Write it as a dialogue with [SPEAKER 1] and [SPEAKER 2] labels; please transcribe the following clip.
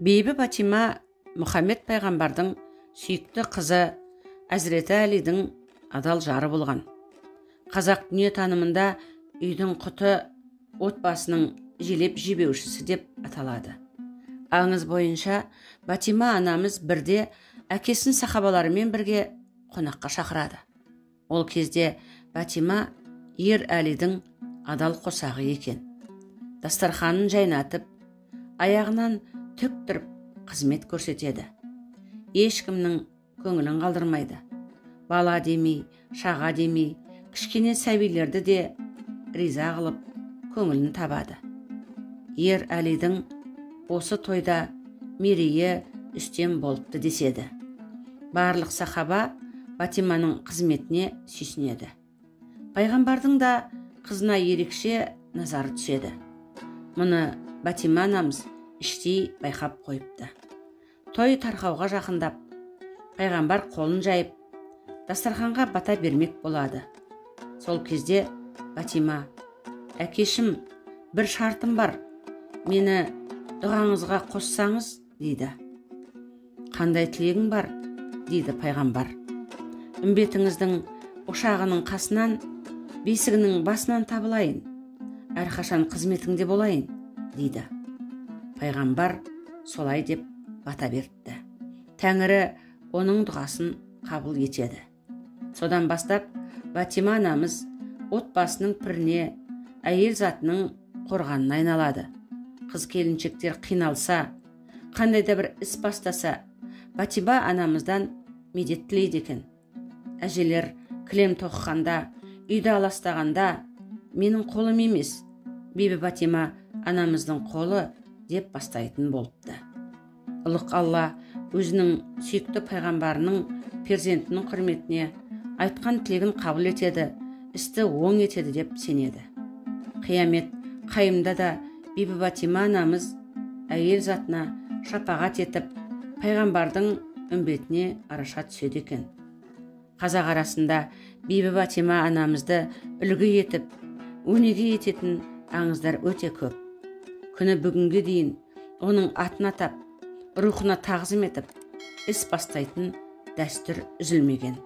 [SPEAKER 1] Бейбі Батима Мұхаммед пайғамбардың сүйікті қызы Әзіреті Әлидің адал жары болған. Қазақ дүние танымында үйдің құты отбасының желеп жебеушісі деп аталады. Аңыз бойынша Батима анамыз бірде әкесін сахабаларымен бірге қонаққа шақырады. Ол кезде Батима ер Әлидің адал қосағы екен. Дастарханын жайнатып, аяғынан түк тұрып қызмет көрсетеді. Ешкімнің көңілін қалдырмайды. Бала демей, шаға демей, кішкене сәбилерді де риза қылып, көңілін табады. Ер Әлидің осы тойда мерейі үстем болыпты деседі. Барлық сахаба Батиманың қызметіне сүйсінеді. Пайғамбардың да қызына ерекше назары түседі. Мұны Батима анамыз іштей байқап қойыпты. Той тарқауға жақындап, пайғамбар қолын жайып, дастарханға бата бермек болады. Сол кезде Батима: «Әкешім, бір шартым бар, мені дұғаңызға қоссаңыз», дейді. «Қандай тілегің бар?» дейді пайғамбар. «Үмбетіңіздің ошағының қасынан, бесігінің басынан табылайын, әрқашан қызметіңде болайын», дейді. Пайғамбар солай деп бата беріпті. Тәңірі оның дұғасын қабыл етеді. Содан бастап Батима анамыз отбасының піріне, әйел затының қорғанына айналады. Қыз келіншектер қиналса, қандай да бір іс бастаса, Батима анамыздан медет тілейді екен. Әжелер кілем тоқығанда, үйді аластағанда, «Менің қолым емес, Бибі Батима анамыздың қолы» деп бастайтын болыпты. Ұлық Алла өзінің сүйікті пайғамбарының перзентінің құрметіне айтқан тілегін қабыл етеді, істі оң етеді деп сенеді. Қиямет қайымда да Бибі Батима анамыз әйел затына шапағат етіп, пайғамбардың үмбетіне араша түседі екен. Қазақ арасында Бибі Батима анамызды үлгі етіп, өнеге ететін аңыздар өте көп. Күні бүгінге дейін оның атын атап, рухына тағзым етіп, іс бастайтын дәстүр үзілмеген.